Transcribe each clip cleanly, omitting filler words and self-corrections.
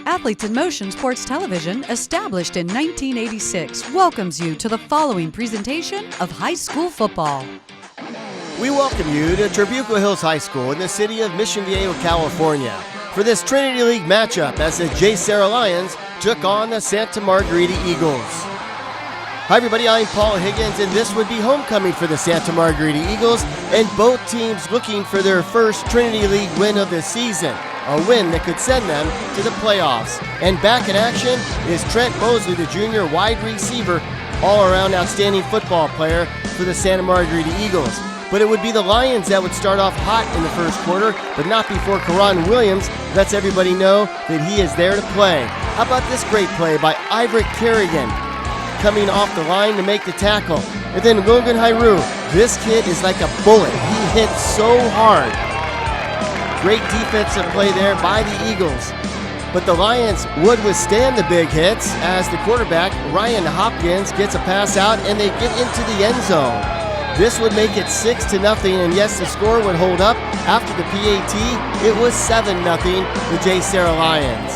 Athletes in Motion Sports Television, established in 1986, welcomes you to the following presentation of high school football. We welcome you to Trabuco Hills High School in the city of Mission Viejo, California, for this Trinity League matchup as the JSerra Lions took on the Santa Margarita Eagles. Hi everybody, I'm Paul Higgins, and this would be homecoming for the Santa Margarita Eagles, and both teams looking for their first Trinity League win of the season. A win that could send them to the playoffs. And back in action is Trent Mosley, the junior wide receiver, all-around outstanding football player for the Santa Margarita Eagles. But it would be the Lions that would start off hot in the first quarter, but not before Karan Williams lets everybody know that he is there to play. How about this great play by Iverick Kerrigan, coming off the line to make the tackle. And then Logan Hyrule, this kid is like a bullet. He hits so hard. Great defensive play there by the Eagles. But the Lions would withstand the big hits as the quarterback, Ryan Hopkins, gets a pass out and they get into the end zone. This would make it 6-0, and yes, the score would hold up. After the PAT, it was 7-0, the JSerra Lions.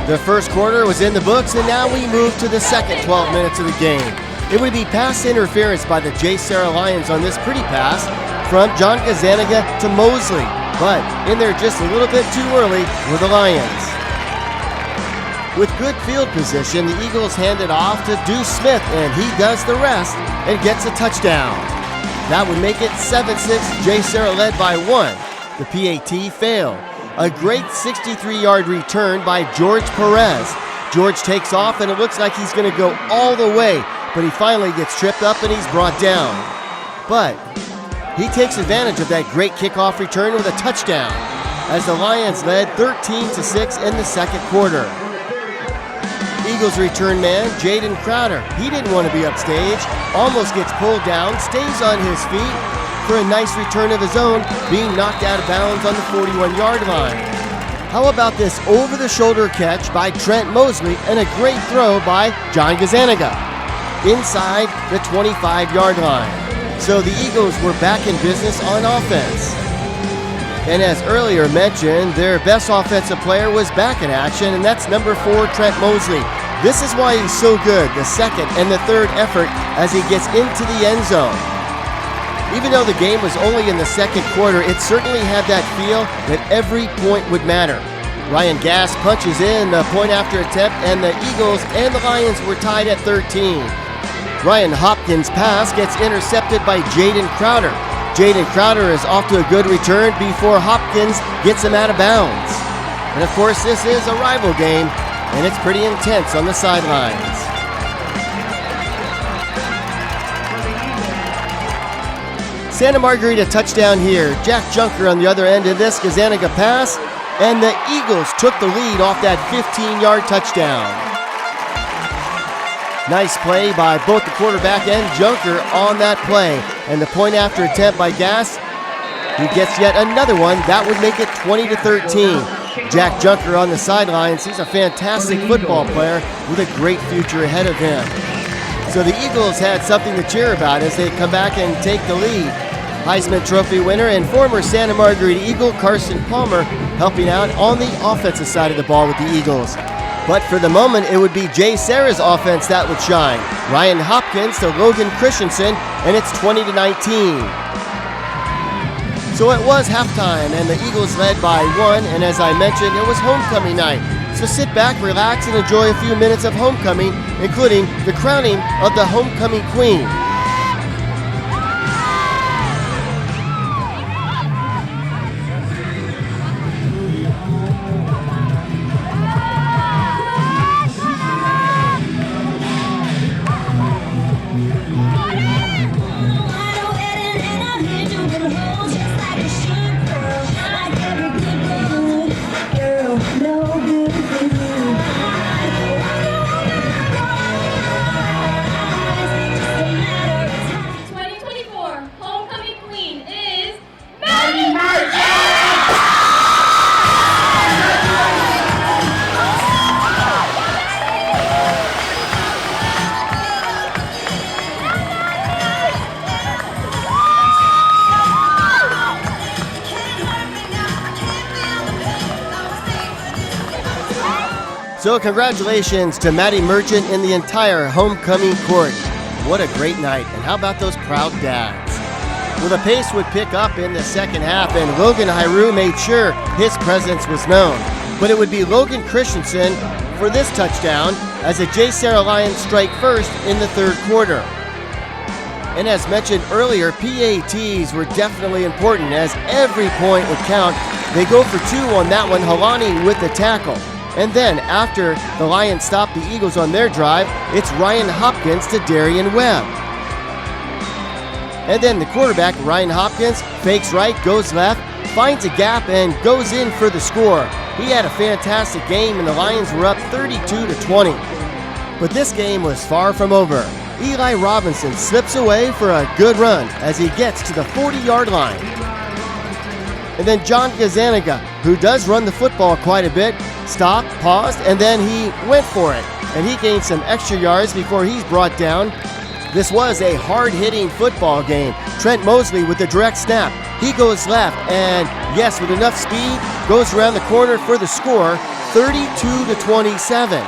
The first quarter was in the books, and now we move to the second 12 minutes of the game. It would be pass interference by the JSerra Lions on this pretty pass from John Gazaniga to Mosley. But in there just a little bit too early were the Lions. With good field position, the Eagles hand it off to Deuce Smith, and he does the rest and gets a touchdown. That would make it 7-6, JSerra led by 1. The PAT failed. A great 63-yard return by George Perez. George takes off, and it looks like he's going to go all the way, but he finally gets tripped up and he's brought down. But he takes advantage of that great kickoff return with a touchdown as the Lions led 13-6 in the second quarter. Eagles return man, Jaden Crowder. He didn't want to be upstage, almost gets pulled down, stays on his feet for a nice return of his own, being knocked out of bounds on the 41-yard line. How about this over-the-shoulder catch by Trent Mosley and a great throw by John Gazaniga inside the 25-yard line. So the Eagles were back in business on offense. And as earlier mentioned, their best offensive player was back in action, and that's number 4, Trent Mosley. This is why he's so good, the second and the third effort as he gets into the end zone. Even though the game was only in the second quarter, it certainly had that feel that every point would matter. Ryan Gass punches in the point after attempt, and the Eagles and the Lions were tied at 13. Ryan Hopkins' pass gets intercepted by Jaden Crowder. Jaden Crowder is off to a good return before Hopkins gets him out of bounds. And of course, this is a rival game, and it's pretty intense on the sidelines. Santa Margarita touchdown here. Jack Junker on the other end of this Gazaniga pass, and the Eagles took the lead off that 15-yard touchdown. Nice play by both the quarterback and Junker on that play. And the point after attempt by Gass, he gets yet another one. That would make it 20-13. Jack Junker on the sidelines. He's a fantastic football player with a great future ahead of him. So the Eagles had something to cheer about as they come back and take the lead. Heisman Trophy winner and former Santa Margarita Eagle Carson Palmer helping out on the offensive side of the ball with the Eagles. But for the moment, it would be JSerra's offense that would shine. Ryan Hopkins to Logan Christensen, and it's 20-19. So it was halftime, and the Eagles led by 1, and as I mentioned, it was homecoming night. So sit back, relax, and enjoy a few minutes of homecoming, including the crowning of the homecoming queen. No good for you. So congratulations to Maddie Merchant and the entire homecoming court. What a great night, and how about those proud dads? Well, the pace would pick up in the second half, and Logan Hyru made sure his presence was known. But it would be Logan Christensen for this touchdown as the JSerra Lions strike first in the third quarter. And as mentioned earlier, PATs were definitely important as every point would count. They go for two on that one, Halani with the tackle. And then after the Lions stop the Eagles on their drive, it's Ryan Hopkins to Darian Webb. And then the quarterback, Ryan Hopkins, fakes right, goes left, finds a gap, and goes in for the score. He had a fantastic game, and the Lions were up 32-20. But this game was far from over. Eli Robinson slips away for a good run as he gets to the 40-yard line. And then John Gazaniga, who does run the football quite a bit, stopped, paused, and then he went for it. And he gained some extra yards before he's brought down. This was a hard-hitting football game. Trent Mosley with the direct snap. He goes left, and yes, with enough speed, goes around the corner for the score, 32-27.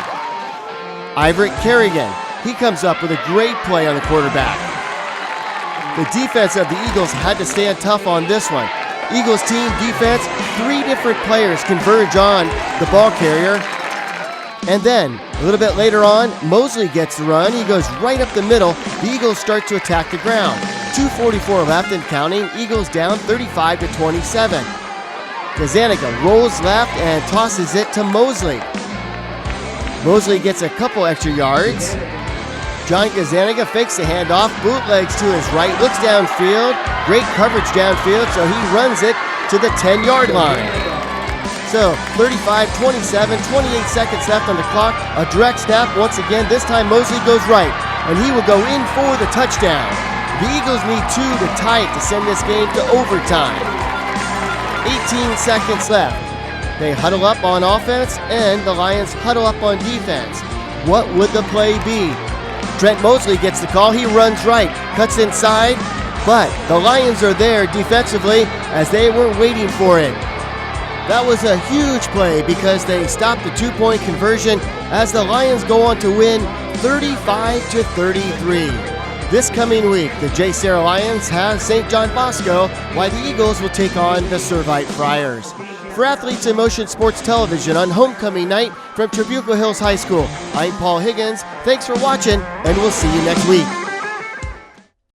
Iverick Kerrigan, he comes up with a great play on the quarterback. The defense of the Eagles had to stand tough on this one. Eagles team defense, three different players converge on the ball carrier. And then, a little bit later on, Mosley gets the run. He goes right up the middle. The Eagles start to attack the ground. 2:44 left and counting. Eagles down 35-27. Gazaniga rolls left and tosses it to Mosley. Mosley gets a couple extra yards. John Gazaniga fakes the handoff, bootlegs to his right, looks downfield. Great coverage downfield, so he runs it to the 10-yard line. So 35-27, 28 seconds left on the clock. A direct snap once again. This time Mosley goes right, and he will go in for the touchdown. The Eagles need two to tie it to send this game to overtime. 18 seconds left. They huddle up on offense, and the Lions huddle up on defense. What would the play be? Trent Mosley gets the call. He runs right, cuts inside, but the Lions are there defensively as they were waiting for it. That was a huge play because they stopped the two-point conversion as the Lions go on to win 35-33. This coming week, the JSerra Lions have St. John Bosco, while the Eagles will take on the Servite Friars. For Athletes in Motion Sports Television on homecoming night from Trabuco Hills High School, I'm Paul Higgins. Thanks for watching, and we'll see you next week.